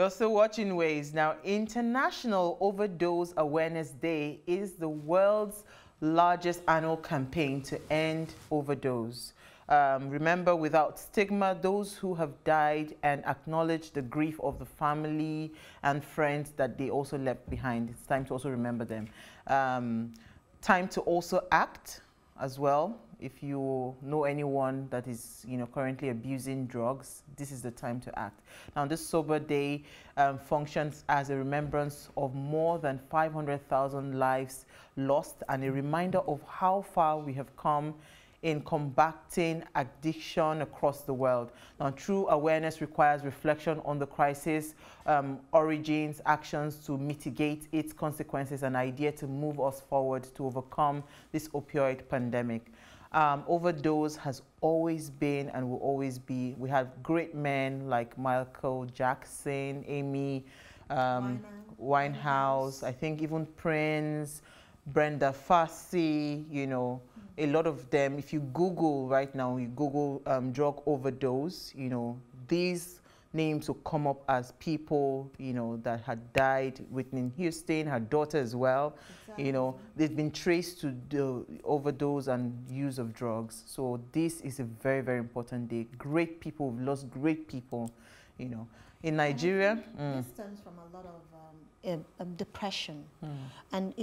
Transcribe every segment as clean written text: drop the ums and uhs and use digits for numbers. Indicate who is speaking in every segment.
Speaker 1: You're still watching Ways. Now, International Overdose Awareness Day is the world's largest annual campaign to end overdose. Remember, without stigma, those who have died, and acknowledge the grief of the family and friends that they also left behind. It's time to also remember them. Time to also act as well. If you know anyone that is, currently abusing drugs, this is the time to act. Now, this Sober Day functions as a remembrance of more than 500,000 lives lost and a reminder of how far we have come in combating addiction across the world. Now, true awareness requires reflection on the crisis, origins, actions to mitigate its consequences, and idea to move us forward to overcome this opioid pandemic. Overdose has always been and will always be. We have great men like Michael Jackson, Amy Winehouse, I think even Prince, Brenda Fassie, a lot of them. If you Google right now, you Google drug overdose, these names will come up as people, that had died. Whitney Houston, her daughter as well. Exactly. They've been traced to the overdose and use of drugs. So this is a very, very important day. Great people, we've lost great people, In Nigeria.
Speaker 2: This stems from a lot of depression. And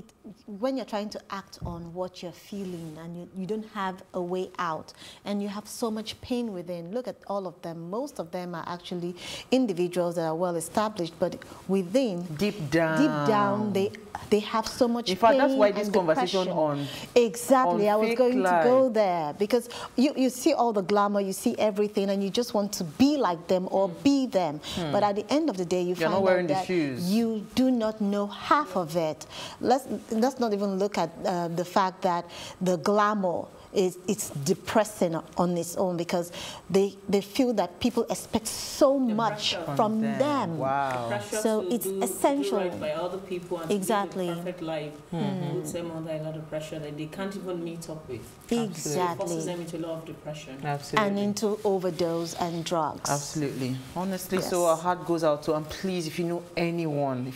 Speaker 2: when you're trying to act on what you're feeling and you don't have a way out and you have so much pain within, look at all of them. Most of them are actually individuals that are well established, but within, deep down, they have so much pain. In fact,
Speaker 1: that's why this conversation on
Speaker 2: I was going to go there, because you see all the glamour, you see everything, and you just want to be like them or be them. But at the end of the day, you find out that you do not know half of it. Let's not even look at the fact that the glamour it's depressing on its own, because they feel that people expect so much from them.
Speaker 1: Wow.
Speaker 2: So it's essential.
Speaker 3: Right by other people and
Speaker 2: exactly.
Speaker 3: to live a perfect life. Puts them under a lot of pressure that they can't even meet up with.
Speaker 2: Exactly.
Speaker 3: It forces them into a lot of depression.
Speaker 1: Absolutely.
Speaker 2: And into overdose and drugs.
Speaker 1: Absolutely. Honestly, yes. So our heart goes out to, and please, if you know anyone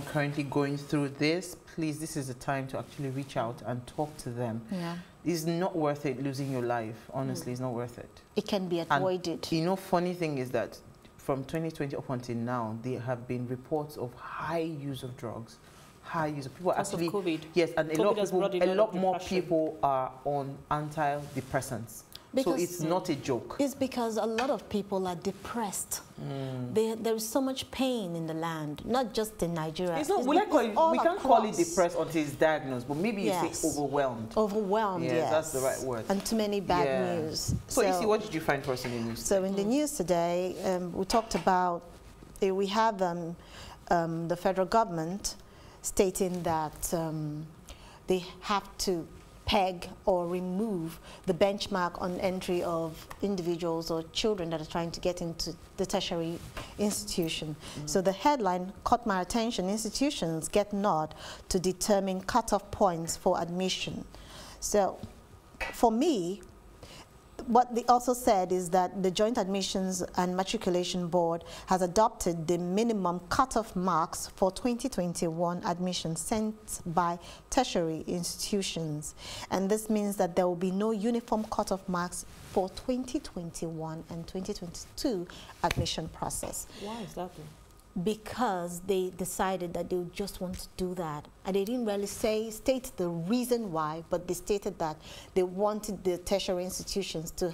Speaker 1: currently going through this, please, this is the time to actually reach out and talk to them.
Speaker 2: Yeah.
Speaker 1: It's not worth it losing your life. Honestly, it's not worth it.
Speaker 2: It can be avoided.
Speaker 1: And, funny thing is that from 2020 up until now, there have been reports of high use of drugs. High use of people
Speaker 3: because
Speaker 1: actually.
Speaker 3: Of COVID.
Speaker 1: Yes, and
Speaker 3: COVID
Speaker 1: a lot more people are on antidepressants. Because so it's not a joke.
Speaker 2: It's because a lot of people are depressed. There is so much pain in the land, not just in Nigeria.
Speaker 1: It's not, we can't call it depressed until it's diagnosed, but maybe you say overwhelmed.
Speaker 2: Overwhelmed, yes.
Speaker 1: That's the right word.
Speaker 2: And too many bad news.
Speaker 1: So Issy, what did you find for us in the news?
Speaker 2: So in the news today, we talked about, we have the federal government stating that they have to peg or remove the benchmark on entry of individuals or children that are trying to get into the tertiary institution. So the headline caught my attention: institutions get nod to determine cutoff points for admission. So for me, what they also said is that the Joint Admissions and Matriculation Board has adopted the minimum cutoff marks for 2021 admissions sent by tertiary institutions. And this means that there will be no uniform cutoff marks for 2021 and 2022 admission process.
Speaker 3: Why is that?
Speaker 2: Because they decided that they just want to do that. And they didn't really state the reason why, but they stated that they wanted the tertiary institutions to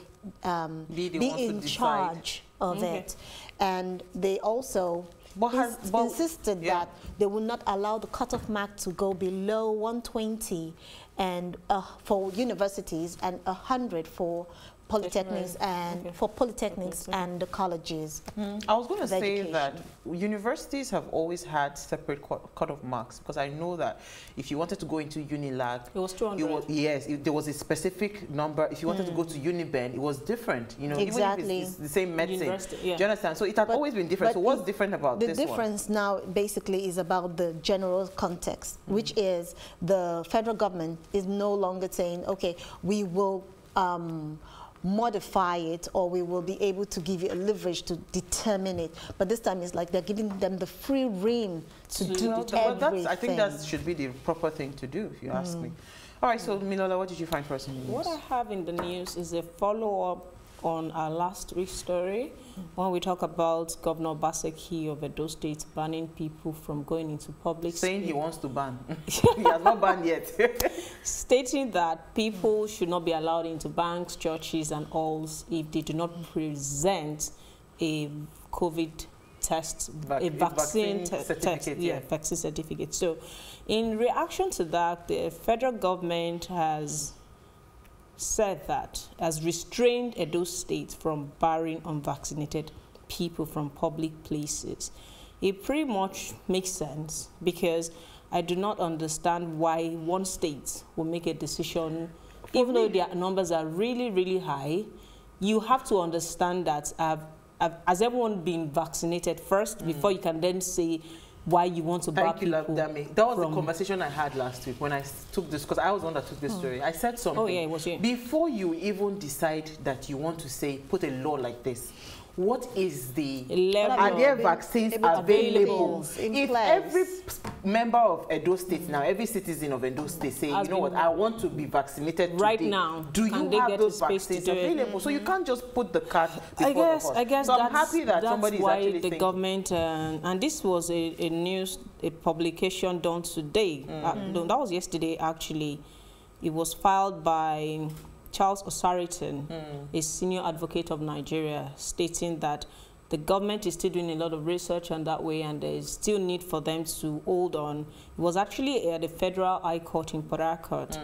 Speaker 2: be in charge of it. And they also insisted that they would not allow the cutoff mark to go below 120 and for universities and 100 for polytechnics and and the colleges.
Speaker 1: I was going to say that universities have always had separate cutoff marks, because I know that if you wanted to go into Unilag,
Speaker 3: it was 200.
Speaker 1: There was a specific number. If you wanted to go to Uniben, it was different.
Speaker 2: Exactly.
Speaker 1: Even if it's the same medicine.
Speaker 3: Yeah.
Speaker 1: Do you understand? So it had always been different. So what's different about this one?
Speaker 2: The difference now basically is about the general context, which is the federal government is no longer saying, okay, we will modify it, or we will be able to give you a leverage to determine it. But this time it's like they're giving them the free rein to do everything.
Speaker 1: I think that should be the proper thing to do, if you ask me. All right, so Milola, what did you find first in the news?
Speaker 3: What I have in the news is a follow-up on our last week's story when we talk about Governor Obaseki of Edo State banning people from going into public
Speaker 1: Saying
Speaker 3: space.
Speaker 1: he wants to ban. He has not banned yet.
Speaker 3: Stating that people should not be allowed into banks, churches and alls if they do not present a COVID test, a vaccine certificate. Yeah, vaccine certificate. So in reaction to that, the federal government has said that has restrained Edo State from barring unvaccinated people from public places. It pretty much makes sense, because I do not understand why one state will make a decision, even though their numbers are really, really high. You have to understand that has everyone been vaccinated first before you can then say why you want to bar people.
Speaker 1: Thank you, That was the conversation I had last week when I took this, because I was the one that took this story. I said something.
Speaker 3: Oh, yeah, it was you.
Speaker 1: Before you even decide that you want to say, put a law like this, what is the level? Are there vaccines available? If every member of Edo State now, every citizen of Edo State say, you know what, I want to be vaccinated
Speaker 3: right
Speaker 1: today,
Speaker 3: now,
Speaker 1: do you have those vaccines available? So you can't just put the cart before the horse.
Speaker 3: I guess
Speaker 1: so I'm happy that somebody is actually
Speaker 3: the government, and this was a publication done today. No, that was yesterday actually. It was filed by Charles Osariton, a senior advocate of Nigeria, stating that the government is still doing a lot of research on that way, and there is still need for them to hold on. It was actually at the Federal High Court in Port Harcourt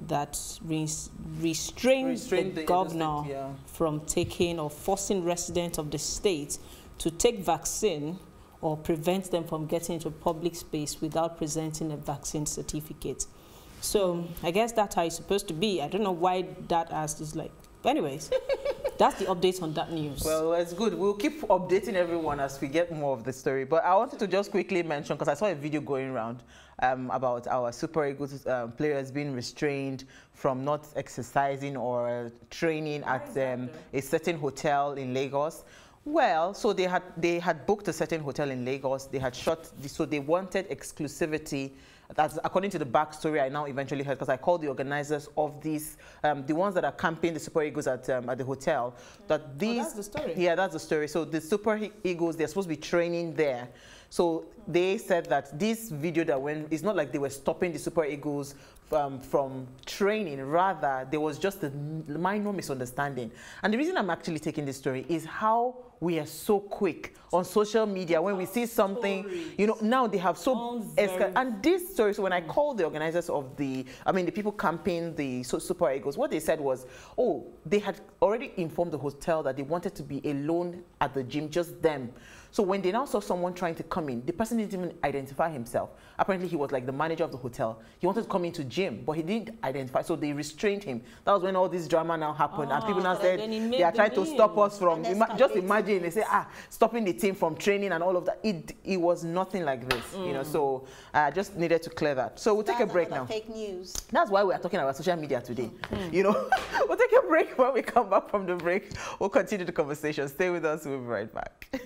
Speaker 3: that restrained the governor from taking or forcing residents of the state to take vaccine or prevent them from getting into public space without presenting a vaccine certificate. So I guess that's how it's supposed to be. I don't know why that is like. Anyways, that's the update on that news.
Speaker 1: Well, it's good. We'll keep updating everyone as we get more of the story. But I wanted to just quickly mention, because I saw a video going around about our Super Eagles players being restrained from not exercising or training at a certain hotel in Lagos. Well, so they had booked a certain hotel in Lagos. They had shot, so they wanted exclusivity. That's according to the backstory I now eventually heard, because I called the organizers of these, the ones that are camping the Super Eagles at the hotel. That these,
Speaker 3: that's the story.
Speaker 1: Yeah, that's the story. So the Super Eagles, they're supposed to be training there. So they said that this video that went, it's not like they were stopping the Super Eagles from training. Rather, there was just a minor misunderstanding. And the reason I'm actually taking this story is how we are so quick on social media when we see something, you know, now they have so, and this story, so when I called the organizers of the people camping the Super Eagles, what they said was, oh, they had already informed the hotel that they wanted to be alone at the gym, just them. So when they now saw someone trying to come in, the person didn't even identify himself. Apparently he was like the manager of the hotel. He wanted to come into gym, but he didn't identify, so they restrained him. That was when all this drama now happened, and people now said they are trying to stop us from, just imagine, they say, stopping the team from training and all of that. It was nothing like this, you know, so I just needed to clear that. So we'll take a break now.
Speaker 2: Fake news.
Speaker 1: That's why we are talking about social media today. You know, we'll take a break. When we come back from the break, we'll continue the conversation. Stay with us, we'll be right back.